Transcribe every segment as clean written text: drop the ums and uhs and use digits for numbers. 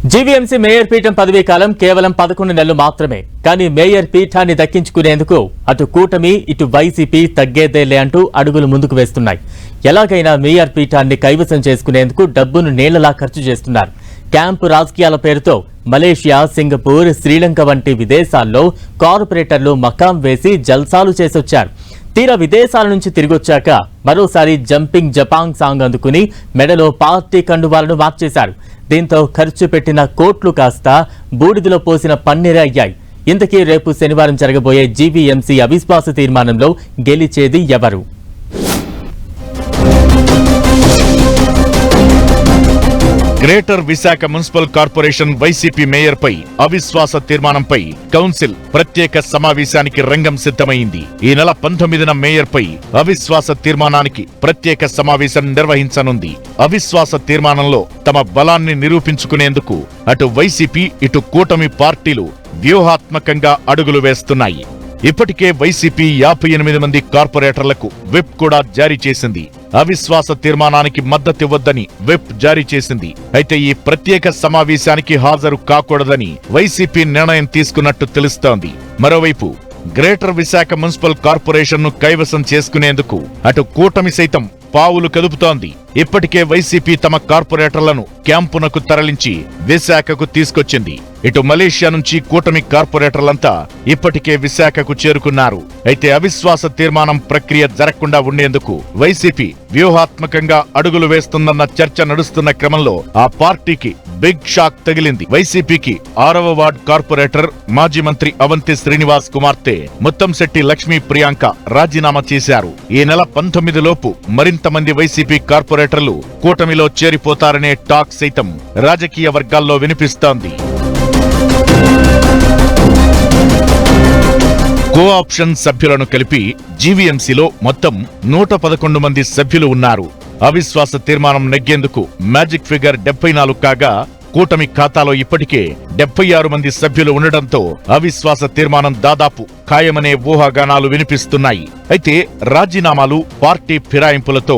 GVMC mayor పీఠం పదవీ కాలం కేవలం 11 నెలలు మాత్రమే. కానీ మేయర్ పీఠాన్ని దక్కించుకునేందుకు అటు కూటమి ఇటు వైసీపీ తగ్గేదేలే అంటూ అడుగులు ముందుకు వేస్తున్నాయి. ఎలాగైనా మేయర్ పీఠాన్ని కైవసం చేసుకునేందుకు డబ్బును నీళ్లలా ఖర్చు చేస్తున్నారు. క్యాంపు రాజకీయాల పేరుతో మలేషియా, సింగపూర్, శ్రీలంక వంటి విదేశాల్లో కార్పొరేటర్లు మకాం వేసి జల్సాలు చేసొచ్చారు. తీరా విదేశాల నుంచి తిరిగొచ్చాక మరోసారి జంపింగ్ జపాంగ్ సాంగ్ అందుకుని మెడలో పార్టీ కండువాలను మార్చేశారు. దీంతో ఖర్చు పెట్టిన కోట్లు కాస్త బూడిదలో పోసిన పన్నీరే అయ్యాయి. ఇంతకీ రేపు శనివారం జరగబోయే జీవీఎంసీ అవిశ్వాస తీర్మానంలో గెలిచేది ఎవరు? Greater Visakha municipal corporation YCP mayor పై అవిశ్వాస తీర్మానంపై కౌన్సిల్ ప్రత్యేక సమావేశానికి రంగం సిద్ధమైంది. ఈ నెల 19న మేయర్ పై అవిశ్వాస తీర్మానానికి ప్రత్యేక సమావేశం నిర్వహించనుంది. అవిశ్వాస తీర్మానంలో తమ బలాన్ని నిరూపించుకునేందుకు అటు వైసీపీ ఇటు కూటమి పార్టీలు వ్యూహాత్మకంగా అడుగులు వేస్తున్నాయి. ఇప్పటికే వైసీపీ 58 మంది కార్పొరేటర్లకు విప్ కూడా జారీ చేసింది. అవిశ్వాస తీర్మానానికి మద్దతివ్వొద్దని విప్ జారీ చేసింది. అయితే ఈ ప్రత్యేక సమావేశానికి హాజరు కాకూడదని వైసీపీ నిర్ణయం తీసుకున్నట్టు తెలుస్తోంది. మరోవైపు గ్రేటర్ విశాఖ మున్సిపల్ కార్పొరేషన్ ను కైవసం చేసుకునేందుకు అటు కూటమి సైతం పావులు కదుపుతోంది. ఇప్పటికే వైసీపీ తమ కార్పొరేటర్లను క్యాంపునకు తరలించి విశాఖకు తీసుకొచ్చింది. ఇటు మలేషియా నుంచి కూటమి కార్పొరేటర్లంతా ఇప్పటికే విశాఖకు చేరుకున్నారు. అయితే అవిశ్వాస తీర్మానం ప్రక్రియ జరగకుండా ఉండేందుకు వైసీపీ వ్యూహాత్మకంగా అడుగులు వేస్తుందన్న చర్చ నడుస్తున్న క్రమంలో ఆ పార్టీకి బిగ్ షాక్ తగిలింది. వైసీపీకి 6వ వార్డ్ కార్పొరేటర్ మాజీ మంత్రి అవంతి శ్రీనివాస్ కుమార్తె ముత్తంశెట్టి లక్ష్మీ ప్రియాంక రాజీనామా చేశారు. ఈ నెల 19 లోపు మరింత మంది వైసీపీ కార్పొరేటర్లు కూటమిలో చేరిపోతారనే టాక్ సైతం రాజకీయ వర్గాల్లో వినిపిస్తోంది. కోఆప్షన్ సభ్యులను కలిపి జీవీఎంసీలో మొత్తం 111 మంది సభ్యులు ఉన్నారు. అవిశ్వాస తీర్మానం నెగ్గేందుకు మ్యాజిక్ ఫిగర్ 74 కాగా కూటమి ఖాతాలో ఇప్పటికే 76 మంది సభ్యులు ఉండడంతో అవిశ్వాస తీర్మానం దాదాపు ఖాయమనే ఊహాగానాలు వినిపిస్తున్నాయి. అయితే రాజీనామాలు, పార్టీ ఫిరాయింపులతో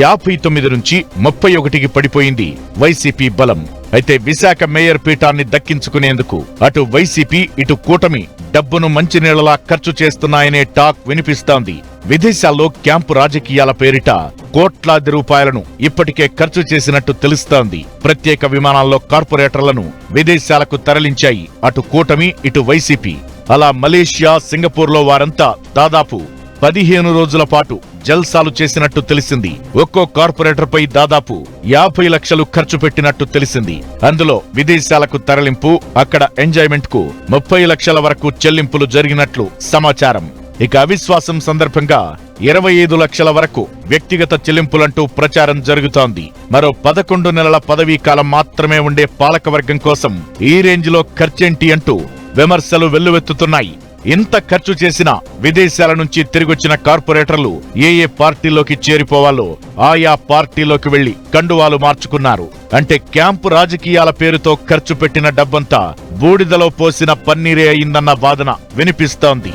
59 నుంచి 31కి పడిపోయింది వైసీపీ బలం. అయితే విశాఖ మేయర్ పీఠాన్ని దక్కించుకునేందుకు అటు వైసీపీ ఇటు కూటమి డబ్బును మంచినీళ్లలా ఖర్చు చేస్తున్నాయనే టాక్ వినిపిస్తోంది. విదేశాల్లో క్యాంపు రాజకీయాల పేరిట కోట్లాది రూపాయలను ఇప్పటికే ఖర్చు చేసినట్టు తెలుస్తోంది. ప్రత్యేక విమానాల్లో కార్పొరేటర్లను విదేశాలకు తరలించాయి అటు కూటమి ఇటు వైసీపీ. అలా మలేషియా, సింగపూర్లో వారంతా దాదాపు 15 రోజుల పాటు జల్సాలు చేసినట్టు తెలిసింది. ఒక్కో కార్పొరేటర్ పై దాదాపు 50 లక్షలు ఖర్చు పెట్టినట్టు తెలిసింది. అందులో విదేశాలకు తరలింపు, అక్కడ ఎంజాయ్మెంట్ కు 30 లక్షల వరకు చెల్లింపులు జరిగినట్లు సమాచారం. ఇక అవిశ్వాసం సందర్భంగా 25 లక్షల వరకు వ్యక్తిగత చెల్లింపులంటూ ప్రచారం జరుగుతోంది. మరో 11 నెలల పదవీ కాలం మాత్రమే ఉండే పాలకవర్గం కోసం ఈ రేంజ్ లో ఖర్చేంటి అంటూ విమర్శలు వెల్లువెత్తుతున్నాయి. ఇంత ఖర్చు చేసినా విదేశాల నుంచి తిరిగొచ్చిన కార్పొరేటర్లు ఏ పార్టీలోకి చేరిపోవాలో ఆయా పార్టీలోకి వెళ్లి కండువాలు మార్చుకున్నారు. అంటే క్యాంపు రాజకీయాల పేరుతో ఖర్చు పెట్టిన డబ్బంతా బూడిదలో పోసిన పన్నీరే అయిందన్న వాదన వినిపిస్తోంది.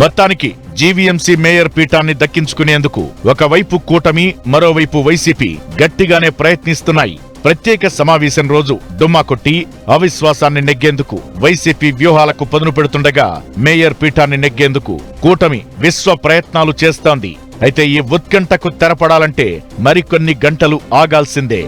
మొత్తానికి జీవీఎంసీ మేయర్ పీఠాన్ని దక్కించుకునేందుకు ఒకవైపు కూటమి, మరోవైపు వైసీపీ గట్టిగానే ప్రయత్నిస్తున్నాయి. ప్రత్యేక సమావేశం రోజు డుమ్మా కొట్టి అవిశ్వాసాన్ని నెగ్గేందుకు వైసీపీ వ్యూహాలకు పదును పెడుతుండగా మేయర్ పీఠాన్ని నెగ్గేందుకు కూటమి విశ్వ ప్రయత్నాలు చేస్తోంది. అయితే ఈ ఉత్కంఠకు తెరపడాలంటే మరికొన్ని గంటలు ఆగాల్సిందే.